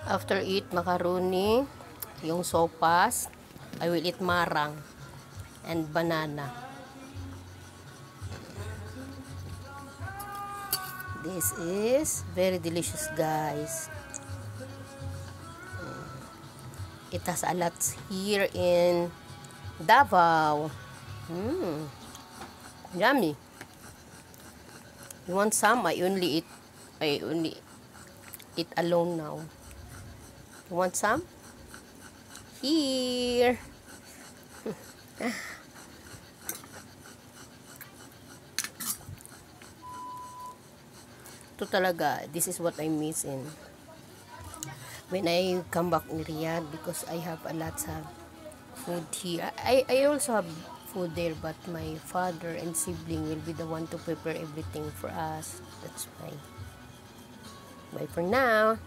After eat macaroni, yung sopas, I will eat marang and banana. This is very delicious, guys. It has a lot here in Davao. Yummy. You want some? I only eat alone now. You want some? Here. Ito talaga, this is what I'm missing when I come back in Riyadh, because I have a lot of food here. I also have food there, but my father and sibling will be the one to prepare everything for us. That's why. Bye for now.